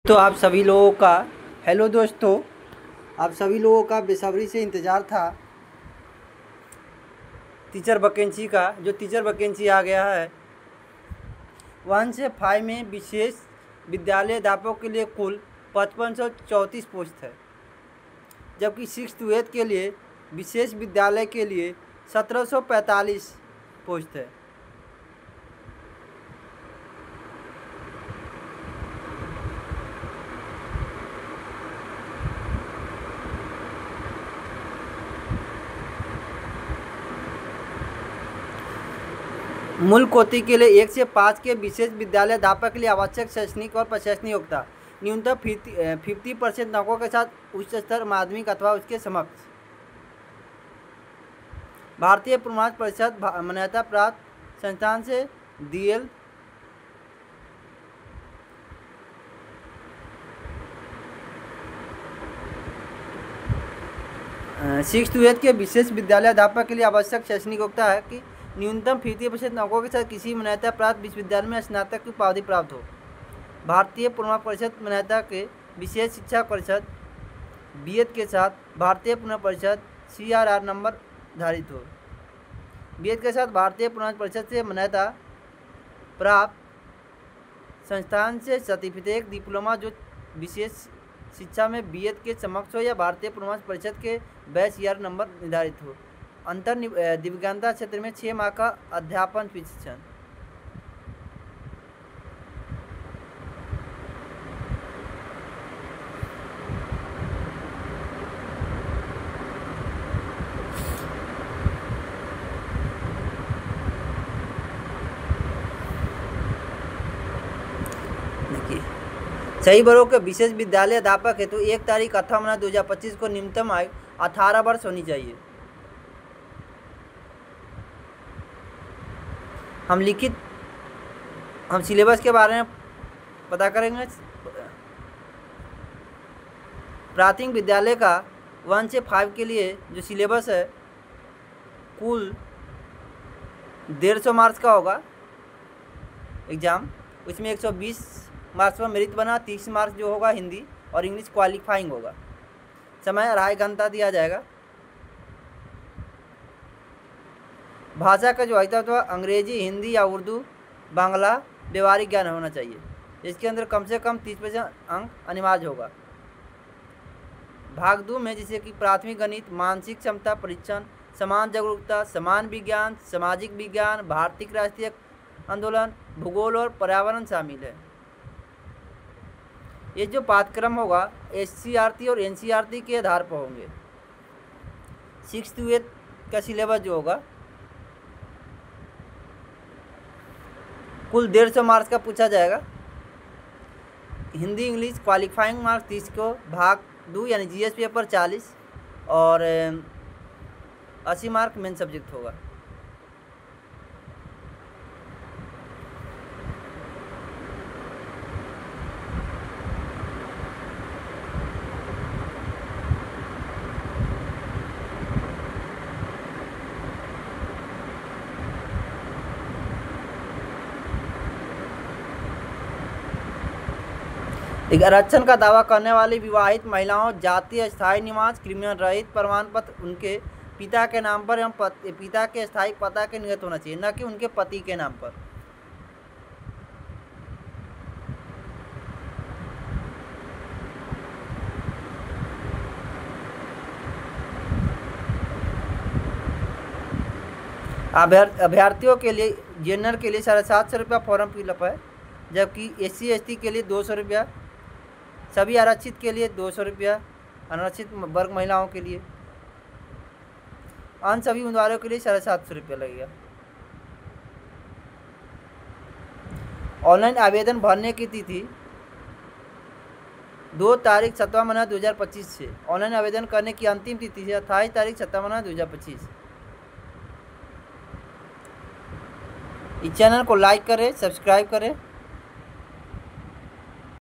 तो आप सभी लोगों का हेलो दोस्तों, आप सभी लोगों का बेसब्री से इंतज़ार था टीचर वैकेंसी का। जो टीचर वैकेंसी आ गया है 1 से 5 में विशेष विद्यालय अध्यापक के लिए कुल 5534 पोस्ट है, जबकि 6 to 8 के लिए विशेष विद्यालय के लिए 1745 पोस्ट है। मूल कोटि के लिए 1 से 5 के विशेष विद्यालय अध्यापक के लिए आवश्यक शैक्षणिक और प्रशासनिक योग्यता न्यूनतम 50% अंकों के साथ उच्च स्तर माध्यमिक अथवा उसके समकक्ष। भारतीय प्रमाण परिषद मान्यता प्राप्त संस्थान से DL 6 to 8 के विशेष विद्यालय अध्यापक के लिए आवश्यक शैक्षणिक योग्यता है कि न्यूनतम 50% अंकों के साथ किसी मान्यता प्राप्त विश्वविद्यालय में स्नातक की उपाधि प्राप्त हो। भारतीय प्रमाण परिषद मान्यता के विशेष शिक्षा परिषद BEd के साथ भारतीय प्रमाण परिषद CRR नंबर धारित हो। BEd के साथ भारतीय प्रमाण परिषद से मान्यता प्राप्त संस्थान से सर्टिफिकेट डिप्लोमा जो विशेष शिक्षा में BEd के समकक्ष हो या भारतीय प्रमाण परिषद के बैच ईयर नंबर निर्धारित हो। अंतर दिव्यांगता क्षेत्र में 6 माह का अध्यापन प्रशिक्षण। देखिए, सही वर्गों के विशेष विद्यालय अध्यापक है तो 1 तारीख 8 महीना 2025 को न्यूनतम आयु 18 वर्ष होनी चाहिए। हम सिलेबस के बारे में पता करेंगे। प्राथमिक विद्यालय का 1 से 5 के लिए जो सिलेबस है कुल 150 मार्क्स का होगा एग्ज़ाम। उसमें 120 मार्क्स पर मेरिट बना, 30 मार्क्स जो होगा हिंदी और इंग्लिश क्वालिफाइंग होगा। समय 2.5 घंटा दिया जाएगा। भाषा का जो अवैतत्व अंग्रेजी, हिंदी या उर्दू, बांग्ला व्यवहारिक ज्ञान होना चाहिए। इसके अंदर कम से कम 30% अंक अनिवार्य होगा। भाग 2 में जैसे कि प्राथमिक गणित, मानसिक क्षमता परीक्षण, समान जागरूकता, समान विज्ञान, सामाजिक विज्ञान, भारतीय राष्ट्रीय आंदोलन, भूगोल और पर्यावरण शामिल है। ये जो पाठ्यक्रम होगा SCERT और NCERT के आधार पर होंगे। 6 to 8 का सिलेबस जो होगा कुल 150 मार्क्स का पूछा जाएगा। हिंदी इंग्लिश क्वालिफाइंग मार्क्स 30 को, भाग 2 यानी GS पेपर 40 और 80 मार्क मेन सब्जेक्ट होगा। आरक्षण का दावा करने वाली विवाहित महिलाओं जातीय स्थायी निवास क्रिमिनल रहित प्रमाण पत्र उनके पिता के नाम पर एवं पिता के स्थायी पता के नियत होना चाहिए, न कि उनके पति के नाम पर। अभ्यर्थियों के लिए जनरल के लिए 750 रुपया फॉर्म फिलअप है, जबकि SC ST के लिए 200 रुपया, सभी आरक्षित के लिए 200 रुपया, अनारक्षित वर्ग महिलाओं के लिए, अन्य सभी उम्मीदवारों के लिए 750 रुपया लगेगा। ऑनलाइन आवेदन भरने की तिथि 2 तारीख 7 महीना 2025 से। ऑनलाइन आवेदन करने की अंतिम तिथि है 28 तारीख 7 महीना 2025। इस चैनल को लाइक करें, सब्सक्राइब करें।